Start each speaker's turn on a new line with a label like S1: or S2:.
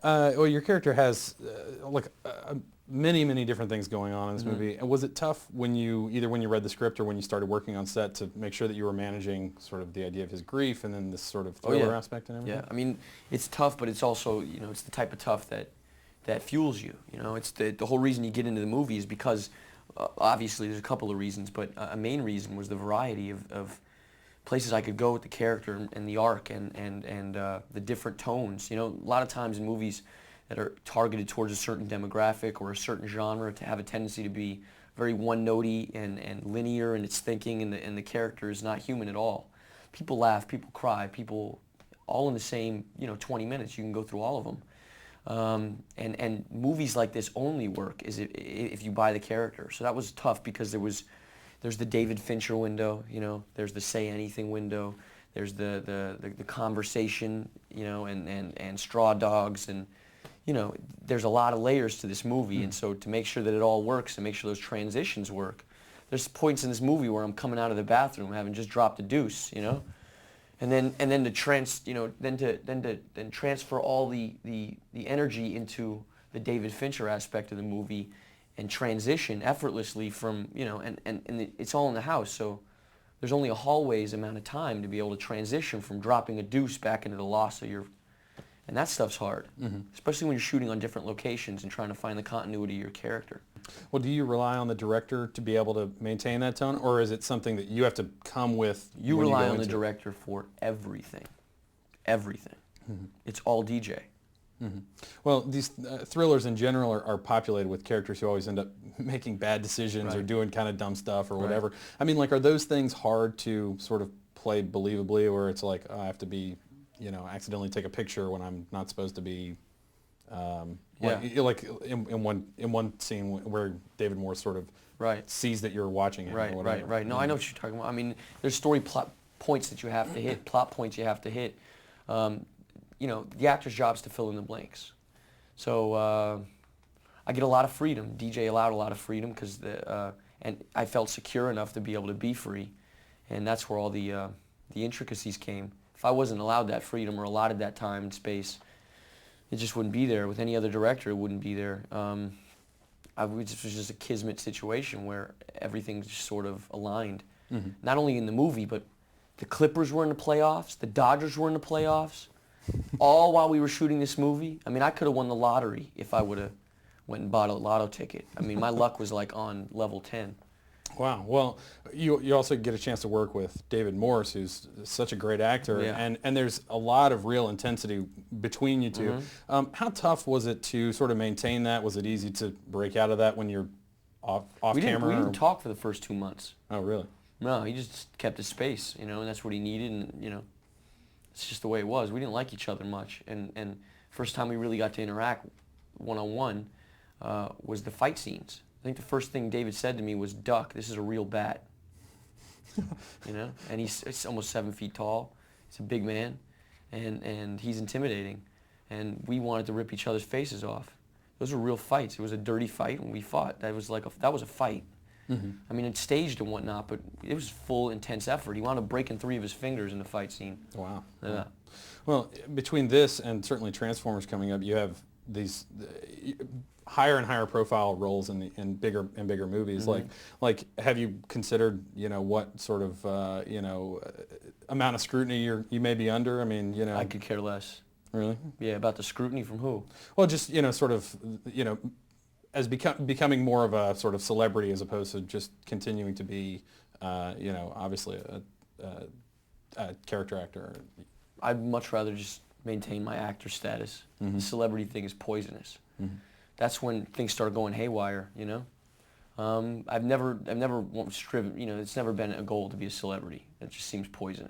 S1: Well, your character has many different things going on in this movie. And was it tough when you read the script or when you started working on set to make sure that you were managing sort of the idea of his grief and then this sort of thriller aspect and everything?
S2: Yeah, I mean, it's tough, but it's also, it's the type of tough that fuels you. It's the whole reason you get into the movie is because, obviously there's a couple of reasons, but a main reason was the variety of places I could go with the character and the arc and the different tones. A lot of times in movies that are targeted towards a certain demographic or a certain genre to have a tendency to be very one-notey and linear in its thinking, and the character is not human at all. People laugh, people cry, people all in the same 20 minutes. You can go through all of them. And movies like this only work if you buy the character. So that was tough because there's the David Fincher window, there's the say anything window, there's the conversation, and straw dogs, and there's a lot of layers to this movie. And so to make sure that it all works and make sure those transitions work, there's points in this movie where I'm coming out of the bathroom having just dropped a deuce, and then to transfer all the energy into the David Fincher aspect of the movie and transition effortlessly from, and it's all in the house, so there's only a hallway's amount of time to be able to transition from dropping a deuce back into the loss of your, and that stuff's hard, especially when you're shooting on different locations and trying to find the continuity of your character.
S1: Well, do you rely on the director to be able to maintain that tone, or is it something that you have to come with?
S2: You rely on the director for everything. Everything. It's all DJ.
S1: Well, these thrillers in general are populated with characters who always end up making bad decisions or doing kind of dumb stuff or whatever. I mean, are those things hard to sort of play believably, where it's like, oh, I have to be, accidentally take a picture when I'm not supposed to be? Like in one scene where David Morse sort of sees that you're watching him.
S2: Right. No, I know what you're talking about. I mean, there's story plot points that you have to hit, plot points you have to hit. The actor's job is to fill in the blanks. So I get a lot of freedom. DJ allowed a lot of freedom because and I felt secure enough to be able to be free, and that's where all the intricacies came. If I wasn't allowed that freedom or allotted that time and space, it just wouldn't be there. With any other director, it wouldn't be there. It was just a kismet situation where everything just sort of aligned. Not only in the movie, but the Clippers were in the playoffs, the Dodgers were in the playoffs, all while we were shooting this movie. I mean, I could have won the lottery if I would have went and bought a lotto ticket. I mean, my luck was like on level 10.
S1: Wow. Well, you also get a chance to work with David Morse, who's such a great actor, and there's a lot of real intensity between you two. How tough was it to sort of maintain that? Was it easy to break out of that when you're off camera?
S2: We didn't talk for the first 2 months.
S1: Oh, really?
S2: No, he just kept his space, and that's what he needed, and it's just the way it was. We didn't like each other much, and first time we really got to interact one-on-one was the fight scenes. I think the first thing David said to me was, "Duck, this is a real bat." And he's almost 7 feet tall. He's a big man, and he's intimidating. And we wanted to rip each other's faces off. Those were real fights. It was a dirty fight, and we fought. That was a fight. I mean, it's staged and whatnot, but it was full, intense effort. He wound up breaking 3 of his fingers in the fight scene.
S1: Wow.
S2: Yeah.
S1: Well, between this and certainly Transformers coming up, you have these higher and higher profile roles in bigger and bigger movies. Like, have you considered, what sort of, amount of scrutiny you may be under? I mean,
S2: I could care less.
S1: Really?
S2: Yeah, about the scrutiny from who?
S1: Well, just, sort of, as becoming more of a sort of celebrity as opposed to just continuing to be, obviously a character actor.
S2: I'd much rather just maintain my actor status. The celebrity thing is poisonous. That's when things start going haywire. I've never striven. It's never been a goal to be a celebrity. It just seems poisonous.